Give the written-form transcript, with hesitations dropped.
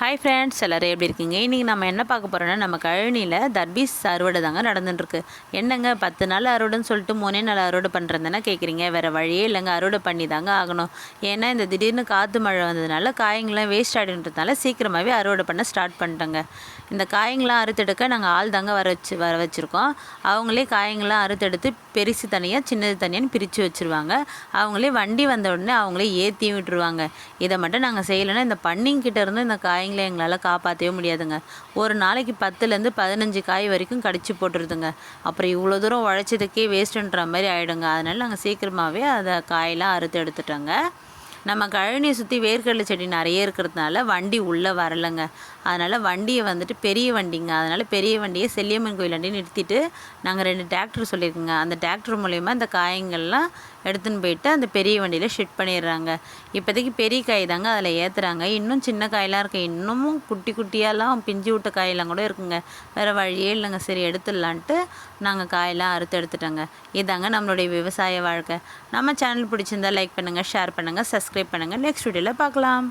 Hi friends, எல்லோரும் எப்படி இருக்கீங்க? இன்றைக்கி நம்ம என்ன பார்க்க போகிறோன்னா, நம்ம கழனியில் தர்பீஸ் அறுவடை தாங்க நடந்துட்டுருக்கு. என்னங்க 10 நாள் அறுவடைன்னு சொல்லிட்டு 3 நாள் அறுவடை பண்ணுறதுனா கேட்குறீங்க. வேறு வழியே இல்லைங்க, அறுவடை பண்ணி தாங்க ஆகணும். ஏன்னா இந்த திடீர்னு காற்று மழை வந்ததுனால காய்ங்களாம் வேஸ்ட் ஆகிடுன்றதுனால சீக்கிரமாகவே அறுவடை பண்ண ஸ்டார்ட் பண்ணிட்டோங்க. இந்த காய்ங்களாம் அறுத்தெடுக்க நாங்கள் ஆள் தாங்க வர வச்சுருக்கோம். அவங்களே காய்ங்களாம் அறுத்தெடுத்து பெருசு தனியாக சின்னது தனியான்னு பிரித்து வச்சுருவாங்க. அவங்களே வண்டி வந்த உடனே அவங்களே ஏற்றியும் விட்டுருவாங்க. இதை மட்டும் நாங்கள் செய்யலைன்னா இந்த பன்னிங்கிட்ட இருந்து இந்த காய்ங்களை எங்களால் காப்பாற்றவே முடியாதுங்க. ஒரு நாளைக்கு 10லேருந்து 15 காய் வரைக்கும் கடிச்சு போட்டுருதுங்க. அப்புறம் இவ்வளோ தூரம் உழைச்சதுக்கே வேஸ்ட்டுன்ற மாதிரி ஆகிடுங்க. அதனால் நாங்கள் சீக்கிரமாகவே அதை காயெல்லாம் அறுத்து எடுத்துட்டோங்க. நம்ம கழனியை சுற்றி வேர்க்கடலை செடி நிறைய இருக்கிறதுனால வண்டி உள்ளே வரலைங்க. அதனால் வண்டியை வந்துட்டு பெரிய வண்டிங்க. அதனால் பெரிய வண்டியை செல்லியம்மன் கோயிலாண்டி நிறுத்திட்டு நாங்கள் 2 டிராக்டர் சொல்லியிருக்கோங்க. அந்த டிராக்டர் மூலயமா இந்த காய்ங்கள்லாம் எடுத்துன்னு போயிட்டு அந்த பெரிய வண்டியில் ஷிஃப்ட் பண்ணிடுறாங்க. இப்போதைக்கு பெரிய காய் தாங்க அதில் ஏற்றுறாங்க. இன்னும் சின்ன காயெல்லாம் இருக்குது. இன்னமும் குட்டி குட்டியாலாம் பிஞ்சு விட்ட காயெல்லாம் கூட இருக்குங்க. வேறு வழியே இல்லைங்க. சரி எடுத்துடலான்ட்டு நாங்கள் காயெல்லாம் அறுத்து எடுத்துட்டோங்க. இதாங்க நம்மளுடைய விவசாய வாழ்க்கை. நம்ம சேனல் பிடிச்சிருந்தா லைக் பண்ணுங்கள், ஷேர் பண்ணுங்கள், சப்ஸ்கிரைப் பண்ணுங்கள். நெக்ஸ்ட் வீடியோவில் பார்க்கலாம்.